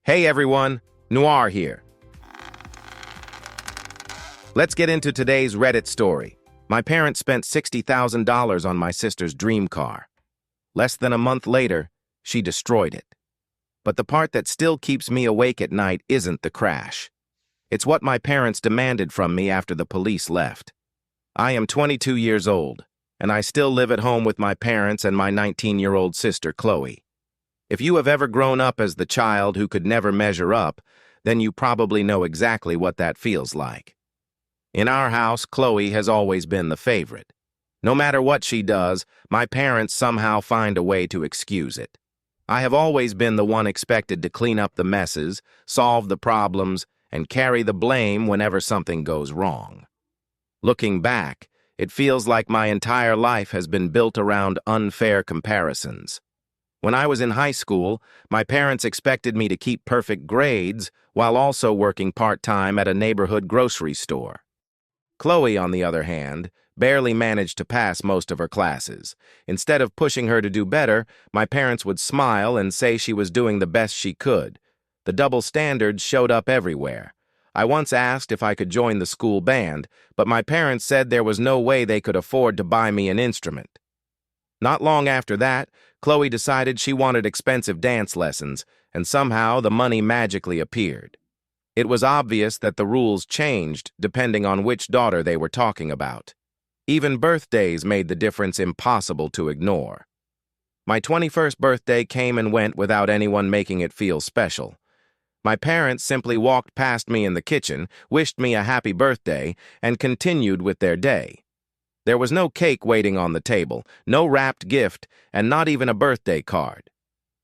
Hey everyone, Noir here. Let's get into today's Reddit story. My parents spent $60,000 on my sister's dream car. Less than a month later, she destroyed it. But the part that still keeps me awake at night isn't the crash. It's what my parents demanded from me after the police left. I am 22 years old, and I still live at home with my parents and my 19-year-old sister, Chloe. If you have ever grown up as the child who could never measure up, then you probably know exactly what that feels like. In our house, Chloe has always been the favorite. No matter what she does, my parents somehow find a way to excuse it. I have always been the one expected to clean up the messes, solve the problems, and carry the blame whenever something goes wrong. Looking back, it feels like my entire life has been built around unfair comparisons. When I was in high school, my parents expected me to keep perfect grades while also working part-time at a neighborhood grocery store. Chloe, on the other hand, barely managed to pass most of her classes. Instead of pushing her to do better, my parents would smile and say she was doing the best she could. The double standards showed up everywhere. I once asked if I could join the school band, but my parents said there was no way they could afford to buy me an instrument. Not long after that, Chloe decided she wanted expensive dance lessons, and somehow the money magically appeared. It was obvious that the rules changed depending on which daughter they were talking about. Even birthdays made the difference impossible to ignore. My 21st birthday came and went without anyone making it feel special. My parents simply walked past me in the kitchen, wished me a happy birthday, and continued with their day. There was no cake waiting on the table, no wrapped gift, and not even a birthday card.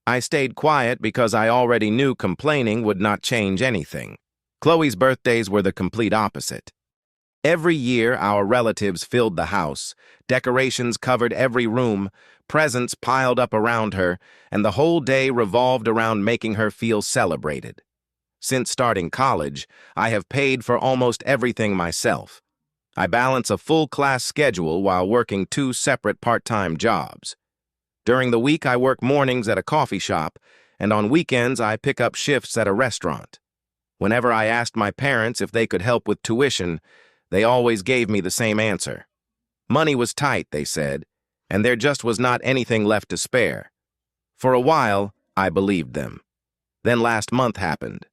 I stayed quiet because I already knew complaining would not change anything. Chloe's birthdays were the complete opposite. Every year, our relatives filled the house, decorations covered every room, presents piled up around her, and the whole day revolved around making her feel celebrated. Since starting college, I have paid for almost everything myself. I balance a full class schedule while working 2 separate part-time jobs. During the week, I work mornings at a coffee shop, and on weekends, I pick up shifts at a restaurant. Whenever I asked my parents if they could help with tuition, they always gave me the same answer. Money was tight, they said, and there just was not anything left to spare. For a while, I believed them. Then last month happened.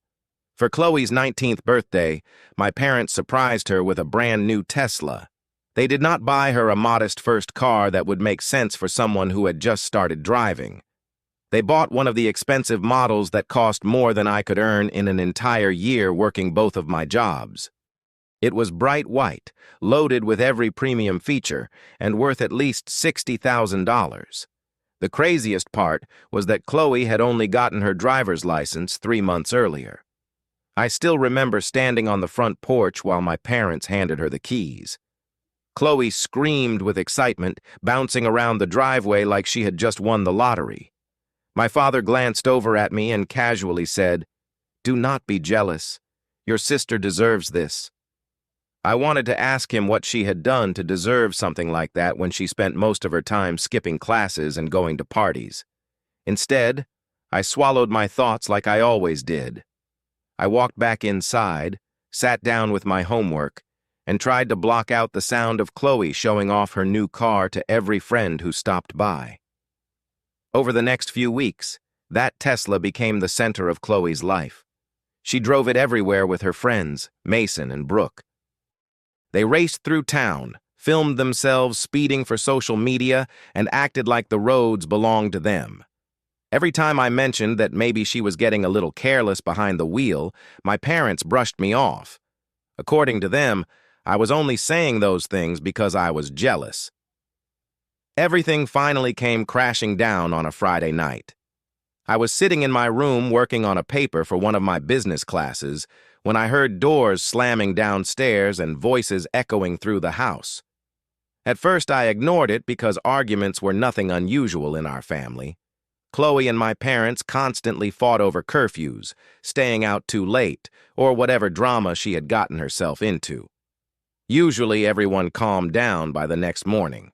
For Chloe's 19th birthday, my parents surprised her with a brand new Tesla. They did not buy her a modest first car that would make sense for someone who had just started driving. They bought one of the expensive models that cost more than I could earn in an entire year working both of my jobs. It was bright white, loaded with every premium feature, and worth at least $60,000. The craziest part was that Chloe had only gotten her driver's license 3 months earlier. I still remember standing on the front porch while my parents handed her the keys. Chloe screamed with excitement, bouncing around the driveway like she had just won the lottery. My father glanced over at me and casually said, "Do not be jealous. Your sister deserves this." I wanted to ask him what she had done to deserve something like that when she spent most of her time skipping classes and going to parties. Instead, I swallowed my thoughts like I always did. I walked back inside, sat down with my homework, and tried to block out the sound of Chloe showing off her new car to every friend who stopped by. Over the next few weeks, that Tesla became the center of Chloe's life. She drove it everywhere with her friends, Mason and Brooke. They raced through town, filmed themselves speeding for social media, and acted like the roads belonged to them. Every time I mentioned that maybe she was getting a little careless behind the wheel, my parents brushed me off. According to them, I was only saying those things because I was jealous. Everything finally came crashing down on a Friday night. I was sitting in my room working on a paper for one of my business classes when I heard doors slamming downstairs and voices echoing through the house. At first, I ignored it because arguments were nothing unusual in our family. Chloe and my parents constantly fought over curfews, staying out too late, or whatever drama she had gotten herself into. Usually, everyone calmed down by the next morning.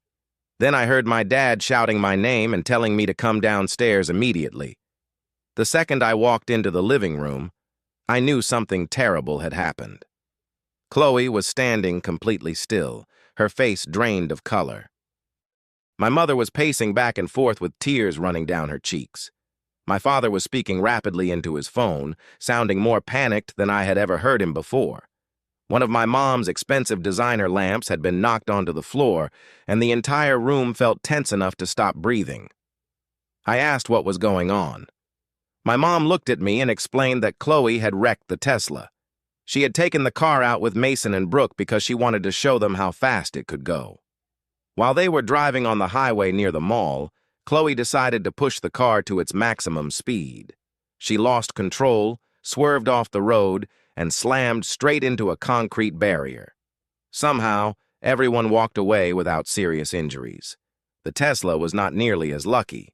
Then I heard my dad shouting my name and telling me to come downstairs immediately. The second I walked into the living room, I knew something terrible had happened. Chloe was standing completely still, her face drained of color. My mother was pacing back and forth with tears running down her cheeks. My father was speaking rapidly into his phone, sounding more panicked than I had ever heard him before. One of my mom's expensive designer lamps had been knocked onto the floor, and the entire room felt tense enough to stop breathing. I asked what was going on. My mom looked at me and explained that Chloe had wrecked the Tesla. She had taken the car out with Mason and Brooke because she wanted to show them how fast it could go. While they were driving on the highway near the mall, Chloe decided to push the car to its maximum speed. She lost control, swerved off the road, and slammed straight into a concrete barrier. Somehow, everyone walked away without serious injuries. The Tesla was not nearly as lucky.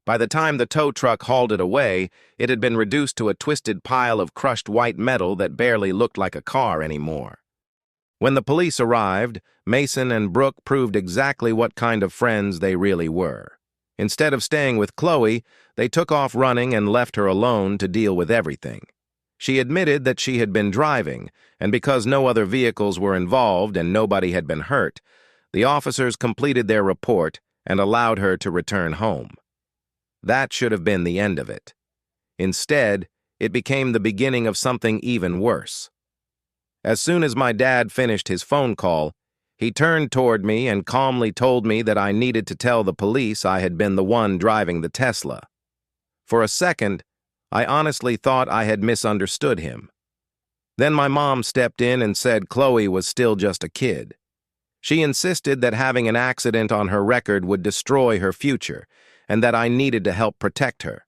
By the time the tow truck hauled it away, it had been reduced to a twisted pile of crushed white metal that barely looked like a car anymore. When the police arrived, Mason and Brooke proved exactly what kind of friends they really were. Instead of staying with Chloe, they took off running and left her alone to deal with everything. She admitted that she had been driving, and because no other vehicles were involved and nobody had been hurt, the officers completed their report and allowed her to return home. That should have been the end of it. Instead, it became the beginning of something even worse. As soon as my dad finished his phone call, he turned toward me and calmly told me that I needed to tell the police I had been the one driving the Tesla. For a second, I honestly thought I had misunderstood him. Then my mom stepped in and said Chloe was still just a kid. She insisted that having an accident on her record would destroy her future, and that I needed to help protect her.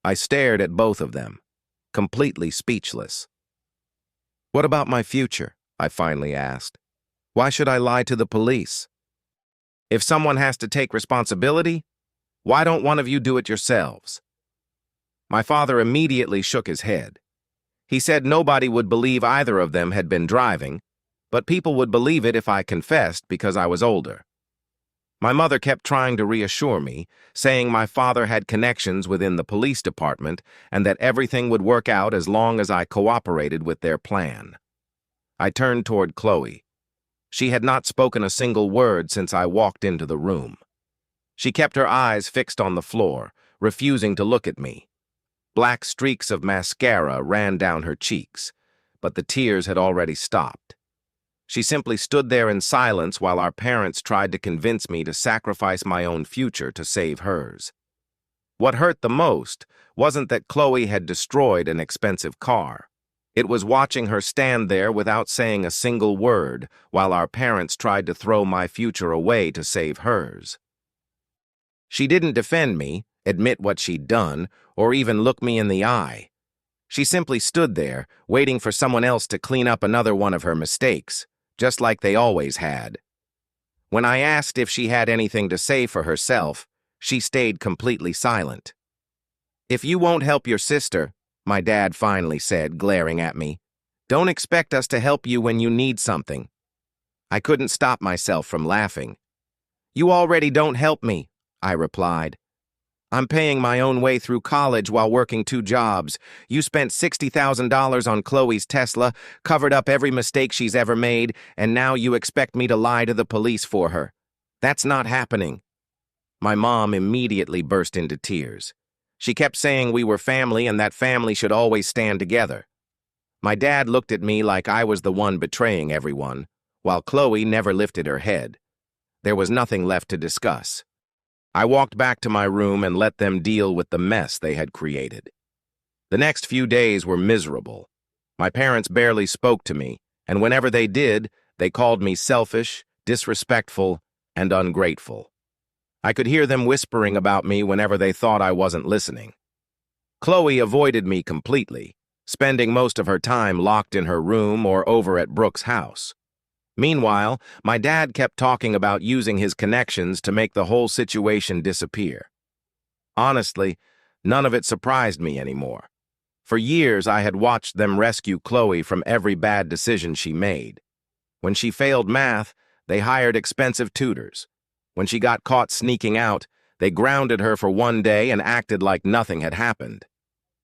I stared at both of them, completely speechless. "What about my future?" I finally asked. "Why should I lie to the police? If someone has to take responsibility, why don't one of you do it yourselves?" My father immediately shook his head. He said nobody would believe either of them had been driving, but people would believe it if I confessed because I was older. My mother kept trying to reassure me, saying my father had connections within the police department and that everything would work out as long as I cooperated with their plan. I turned toward Chloe. She had not spoken a single word since I walked into the room. She kept her eyes fixed on the floor, refusing to look at me. Black streaks of mascara ran down her cheeks, but the tears had already stopped. She simply stood there in silence while our parents tried to convince me to sacrifice my own future to save hers. What hurt the most wasn't that Chloe had destroyed an expensive car. It was watching her stand there without saying a single word while our parents tried to throw my future away to save hers. She didn't defend me, admit what she'd done, or even look me in the eye. She simply stood there, waiting for someone else to clean up another one of her mistakes, just like they always had. When I asked if she had anything to say for herself, she stayed completely silent. "If you won't help your sister," my dad finally said, glaring at me, "don't expect us to help you when you need something." I couldn't stop myself from laughing. "You already don't help me," I replied. "I'm paying my own way through college while working 2 jobs. You spent $60,000 on Chloe's Tesla, covered up every mistake she's ever made, and now you expect me to lie to the police for her. That's not happening." My mom immediately burst into tears. She kept saying we were family and that family should always stand together. My dad looked at me like I was the one betraying everyone, while Chloe never lifted her head. There was nothing left to discuss. I walked back to my room and let them deal with the mess they had created. The next few days were miserable. My parents barely spoke to me, and whenever they did, they called me selfish, disrespectful, and ungrateful. I could hear them whispering about me whenever they thought I wasn't listening. Chloe avoided me completely, spending most of her time locked in her room or over at Brooke's house. Meanwhile, my dad kept talking about using his connections to make the whole situation disappear. Honestly, none of it surprised me anymore. For years, I had watched them rescue Chloe from every bad decision she made. When she failed math, they hired expensive tutors. When she got caught sneaking out, they grounded her for 1 day and acted like nothing had happened.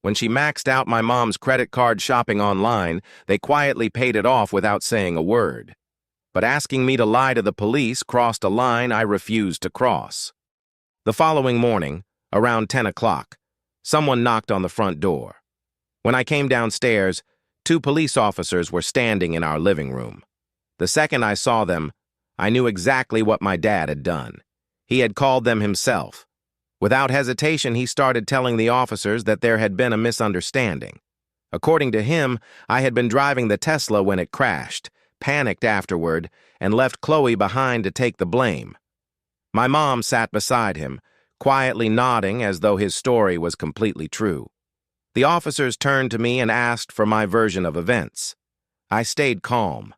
When she maxed out my mom's credit card shopping online, they quietly paid it off without saying a word. But asking me to lie to the police crossed a line I refused to cross. The following morning, around 10 o'clock, someone knocked on the front door. When I came downstairs, 2 police officers were standing in our living room. The second I saw them, I knew exactly what my dad had done. He had called them himself. Without hesitation, he started telling the officers that there had been a misunderstanding. According to him, I had been driving the Tesla when it crashed, panicked afterward, and left Chloe behind to take the blame. My mom sat beside him, quietly nodding as though his story was completely true. The officers turned to me and asked for my version of events. I stayed calm.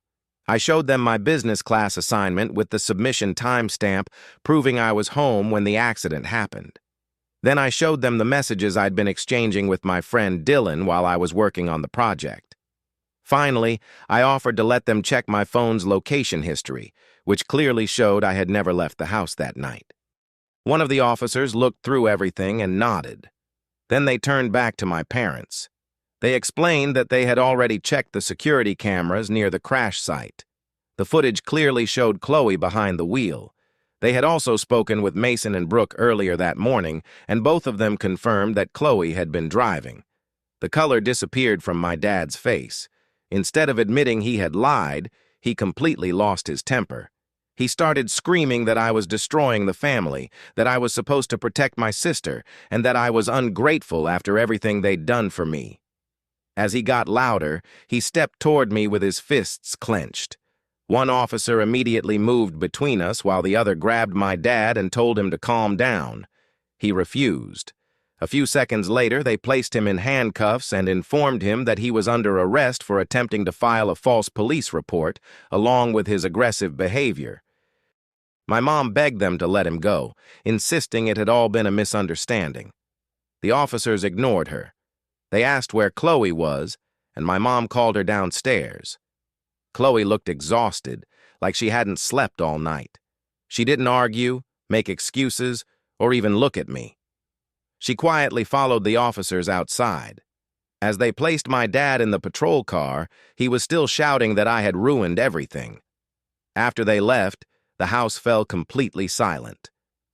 I showed them my business class assignment with the submission timestamp proving I was home when the accident happened. Then I showed them the messages I'd been exchanging with my friend Dylan while I was working on the project. Finally, I offered to let them check my phone's location history, which clearly showed I had never left the house that night. One of the officers looked through everything and nodded. Then they turned back to my parents. They explained that they had already checked the security cameras near the crash site. The footage clearly showed Chloe behind the wheel. They had also spoken with Mason and Brooke earlier that morning, and both of them confirmed that Chloe had been driving. The color disappeared from my dad's face. Instead of admitting he had lied, he completely lost his temper. He started screaming that I was destroying the family, that I was supposed to protect my sister, and that I was ungrateful after everything they'd done for me. As he got louder, he stepped toward me with his fists clenched. One officer immediately moved between us while the other grabbed my dad and told him to calm down. He refused. A few seconds later, they placed him in handcuffs and informed him that he was under arrest for attempting to file a false police report, along with his aggressive behavior. My mom begged them to let him go, insisting it had all been a misunderstanding. The officers ignored her. They asked where Chloe was, and my mom called her downstairs. Chloe looked exhausted, like she hadn't slept all night. She didn't argue, make excuses, or even look at me. She quietly followed the officers outside. As they placed my dad in the patrol car, he was still shouting that I had ruined everything. After they left, the house fell completely silent.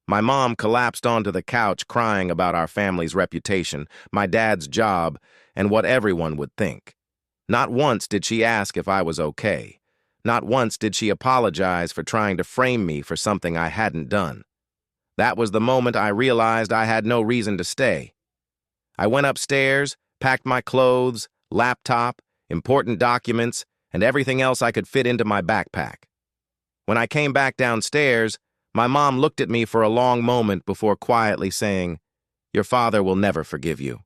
My mom collapsed onto the couch crying about our family's reputation, my dad's job, and what everyone would think. Not once did she ask if I was okay. Not once did she apologize for trying to frame me for something I hadn't done. That was the moment I realized I had no reason to stay. I went upstairs, packed my clothes, laptop, important documents, and everything else I could fit into my backpack. When I came back downstairs, my mom looked at me for a long moment before quietly saying, "Your father will never forgive you."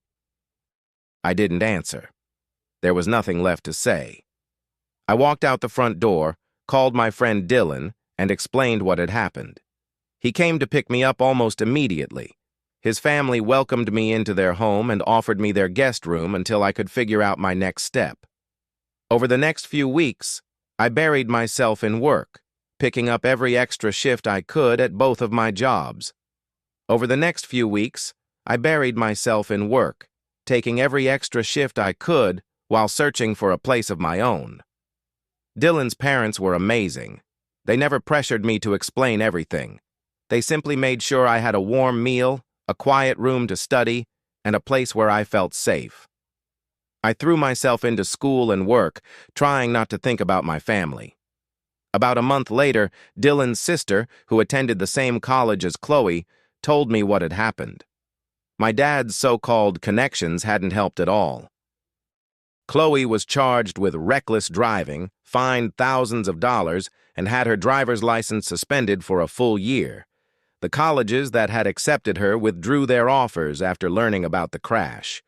I didn't answer. There was nothing left to say. I walked out the front door, called my friend Dylan, and explained what had happened. He came to pick me up almost immediately. His family welcomed me into their home and offered me their guest room until I could figure out my next step. Over the next few weeks, I buried myself in work, picking up every extra shift I could at both of my jobs. Over the next few weeks, I buried myself in work, taking every extra shift I could while searching for a place of my own. Dylan's parents were amazing. They never pressured me to explain everything. They simply made sure I had a warm meal, a quiet room to study, and a place where I felt safe. I threw myself into school and work, trying not to think about my family. About a month later, Dylan's sister, who attended the same college as Chloe, told me what had happened. My dad's so-called connections hadn't helped at all. Chloe was charged with reckless driving, fined thousands of dollars, and had her driver's license suspended for a full year. The colleges that had accepted her withdrew their offers after learning about the crash.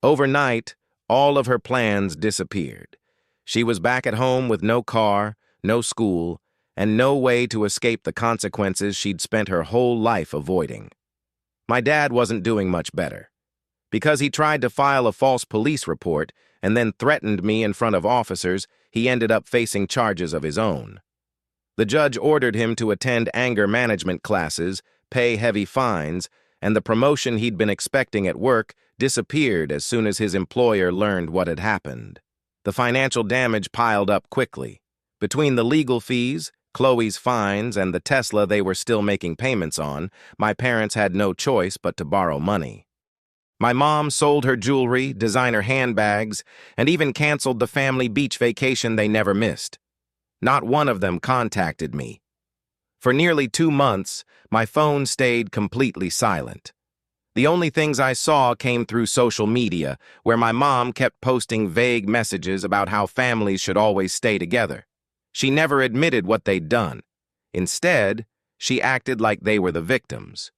Overnight, all of her plans disappeared. She was back at home with no car, no school, and no way to escape the consequences she'd spent her whole life avoiding. My dad wasn't doing much better. Because he tried to file a false police report and then threatened me in front of officers, he ended up facing charges of his own. The judge ordered him to attend anger management classes, pay heavy fines, and the promotion he'd been expecting at work disappeared as soon as his employer learned what had happened. The financial damage piled up quickly. Between the legal fees, Chloe's fines, and the Tesla they were still making payments on, my parents had no choice but to borrow money. My mom sold her jewelry, designer handbags, and even canceled the family beach vacation they never missed. Not one of them contacted me. For nearly 2 months, my phone stayed completely silent. The only things I saw came through social media, where my mom kept posting vague messages about how families should always stay together. She never admitted what they'd done. Instead, she acted like they were the victims.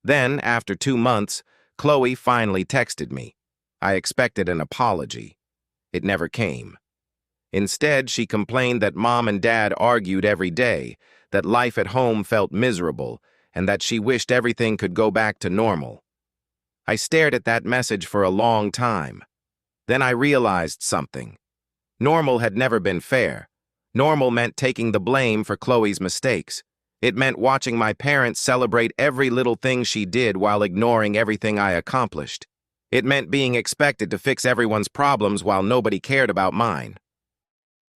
Then, after 2 months, Chloe finally texted me. I expected an apology. It never came. Instead, she complained that Mom and Dad argued every day, that life at home felt miserable, and that she wished everything could go back to normal. I stared at that message for a long time. Then I realized something. Normal had never been fair. Normal meant taking the blame for Chloe's mistakes. It meant watching my parents celebrate every little thing she did while ignoring everything I accomplished. It meant being expected to fix everyone's problems while nobody cared about mine.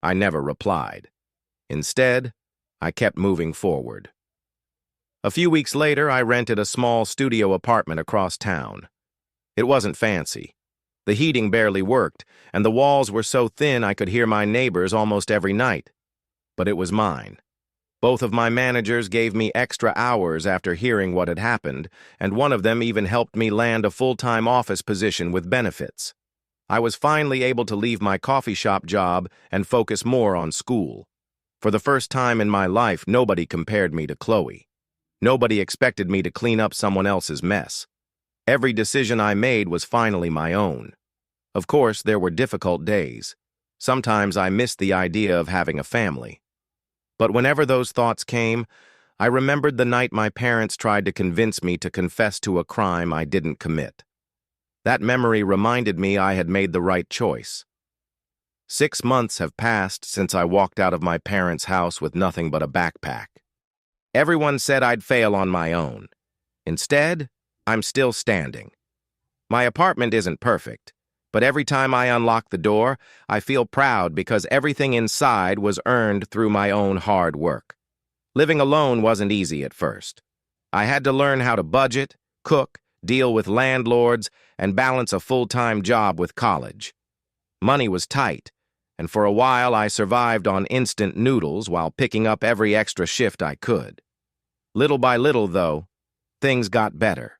I never replied. Instead, I kept moving forward. A few weeks later, I rented a small studio apartment across town. It wasn't fancy. The heating barely worked, and the walls were so thin I could hear my neighbors almost every night. But it was mine. Both of my managers gave me extra hours after hearing what had happened, and one of them even helped me land a full-time office position with benefits. I was finally able to leave my coffee shop job and focus more on school. For the first time in my life, nobody compared me to Chloe. Nobody expected me to clean up someone else's mess. Every decision I made was finally my own. Of course, there were difficult days. Sometimes I missed the idea of having a family. But whenever those thoughts came, I remembered the night my parents tried to convince me to confess to a crime I didn't commit. That memory reminded me I had made the right choice. 6 months have passed since I walked out of my parents' house with nothing but a backpack. Everyone said I'd fail on my own. Instead, I'm still standing. My apartment isn't perfect, but every time I unlock the door, I feel proud because everything inside was earned through my own hard work. Living alone wasn't easy at first. I had to learn how to budget, cook, deal with landlords, and balance a full-time job with college. Money was tight, and for a while I survived on instant noodles while picking up every extra shift I could. Little by little, though, things got better.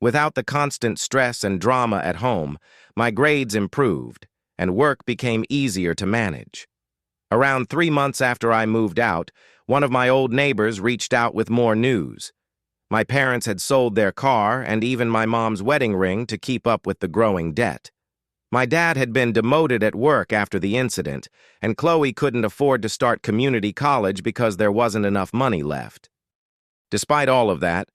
Without the constant stress and drama at home, my grades improved, and work became easier to manage. Around 3 months after I moved out, one of my old neighbors reached out with more news. My parents had sold their car and even my mom's wedding ring to keep up with the growing debt. My dad had been demoted at work after the incident, and Chloe couldn't afford to start community college because there wasn't enough money left. Despite all of that,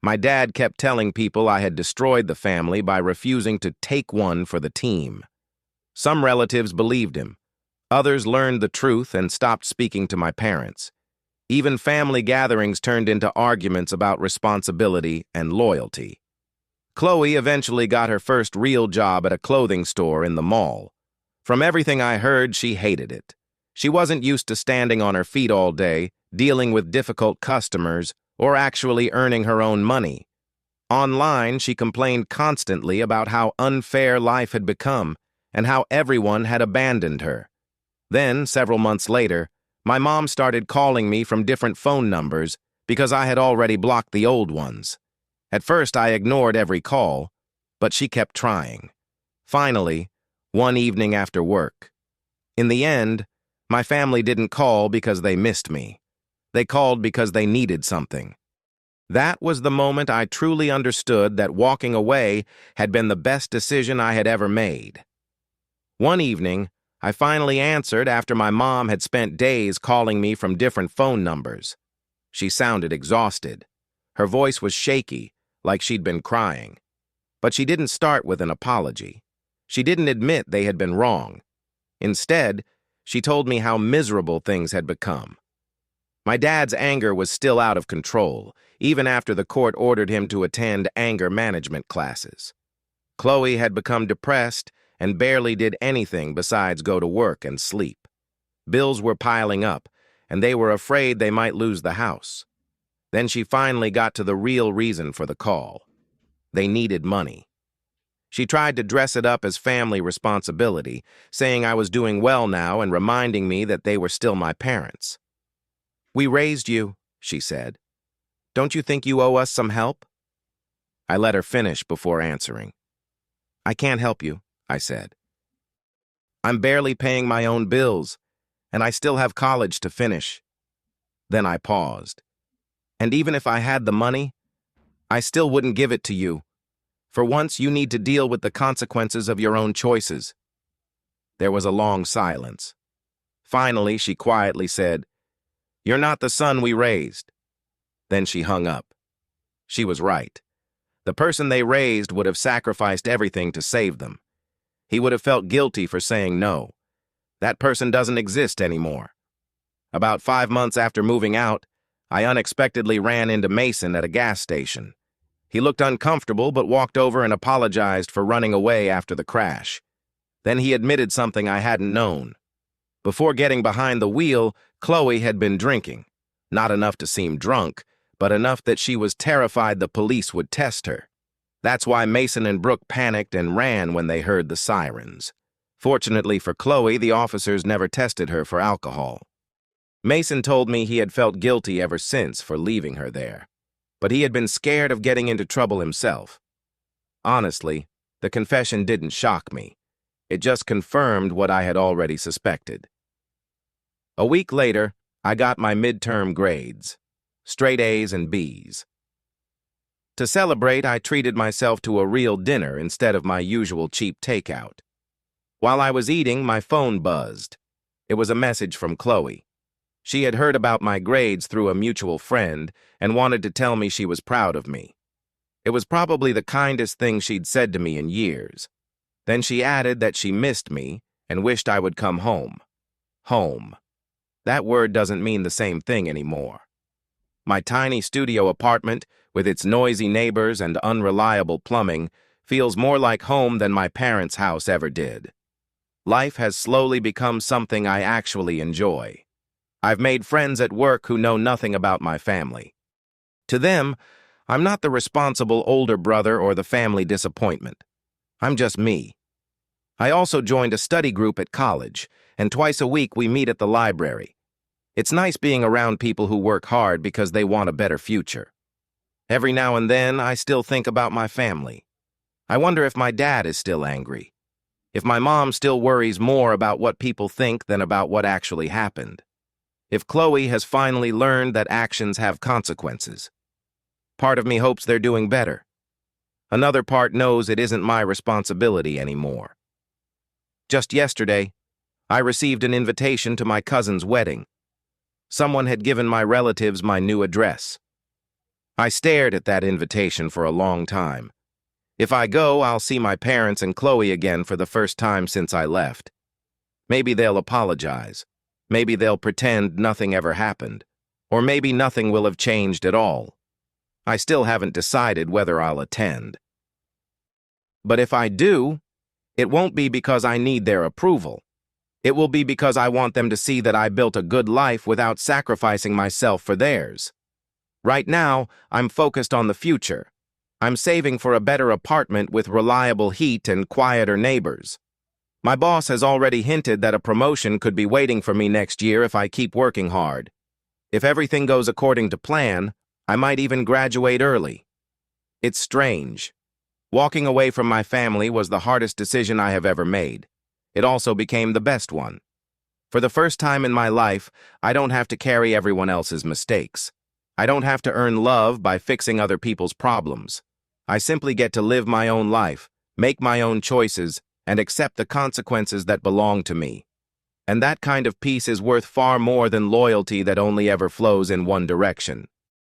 my dad kept telling people I had destroyed the family by refusing to take one for the team. Some relatives believed him. Others learned the truth and stopped speaking to my parents. Even family gatherings turned into arguments about responsibility and loyalty. Chloe eventually got her first real job at a clothing store in the mall. From everything I heard, she hated it. She wasn't used to standing on her feet all day, dealing with difficult customers, or actually earning her own money. Online, she complained constantly about how unfair life had become and how everyone had abandoned her. Then, several months later, my mom started calling me from different phone numbers because I had already blocked the old ones. At first, I ignored every call, but she kept trying. Finally, one evening after work. In the end, my family didn't call because they missed me. They called because they needed something. That was the moment I truly understood that walking away had been the best decision I had ever made. One evening, I finally answered after my mom had spent days calling me from different phone numbers. She sounded exhausted. Her voice was shaky, like she'd been crying. But she didn't start with an apology. She didn't admit they had been wrong. Instead, she told me how miserable things had become. My dad's anger was still out of control, even after the court ordered him to attend anger management classes. Chloe had become depressed and barely did anything besides go to work and sleep. Bills were piling up, and they were afraid they might lose the house. Then she finally got to the real reason for the call. They needed money. She tried to dress it up as family responsibility, saying I was doing well now and reminding me that they were still my parents. "We raised you," she said. "Don't you think you owe us some help?" I let her finish before answering. "I can't help you," I said. "I'm barely paying my own bills, and I still have college to finish." Then I paused. "And even if I had the money, I still wouldn't give it to you. For once, you need to deal with the consequences of your own choices." There was a long silence. Finally, she quietly said, "You're not the son we raised." Then she hung up. She was right. The person they raised would have sacrificed everything to save them. He would have felt guilty for saying no. That person doesn't exist anymore. About 5 months after moving out, I unexpectedly ran into Mason at a gas station. He looked uncomfortable but walked over and apologized for running away after the crash. Then he admitted something I hadn't known. Before getting behind the wheel, Chloe had been drinking. Not enough to seem drunk, but enough that she was terrified the police would test her. That's why Mason and Brooke panicked and ran when they heard the sirens. Fortunately for Chloe, the officers never tested her for alcohol. Mason told me he had felt guilty ever since for leaving her there, but he had been scared of getting into trouble himself. Honestly, the confession didn't shock me. It just confirmed what I had already suspected. A week later, I got my midterm grades, straight A's and B's. To celebrate, I treated myself to a real dinner instead of my usual cheap takeout. While I was eating, my phone buzzed. It was a message from Chloe. She had heard about my grades through a mutual friend and wanted to tell me she was proud of me. It was probably the kindest thing she'd said to me in years. Then she added that she missed me and wished I would come home. Home. That word doesn't mean the same thing anymore. My tiny studio apartment, with its noisy neighbors and unreliable plumbing, feels more like home than my parents' house ever did. Life has slowly become something I actually enjoy. I've made friends at work who know nothing about my family. To them, I'm not the responsible older brother or the family disappointment. I'm just me. I also joined a study group at college, and twice a week we meet at the library. It's nice being around people who work hard because they want a better future. Every now and then, I still think about my family. I wonder if my dad is still angry. If my mom still worries more about what people think than about what actually happened. If Chloe has finally learned that actions have consequences. Part of me hopes they're doing better. Another part knows it isn't my responsibility anymore. Just yesterday, I received an invitation to my cousin's wedding. Someone had given my relatives my new address. I stared at that invitation for a long time. If I go, I'll see my parents and Chloe again for the first time since I left. Maybe they'll apologize. Maybe they'll pretend nothing ever happened. Or maybe nothing will have changed at all. I still haven't decided whether I'll attend. But if I do, it won't be because I need their approval. It will be because I want them to see that I built a good life without sacrificing myself for theirs. Right now, I'm focused on the future. I'm saving for a better apartment with reliable heat and quieter neighbors. My boss has already hinted that a promotion could be waiting for me next year if I keep working hard. If everything goes according to plan, I might even graduate early. It's strange. Walking away from my family was the hardest decision I have ever made. It also became the best one. For the first time in my life, I don't have to carry everyone else's mistakes. I don't have to earn love by fixing other people's problems. I simply get to live my own life, make my own choices, and accept the consequences that belong to me. And that kind of peace is worth far more than loyalty that only ever flows in one direction.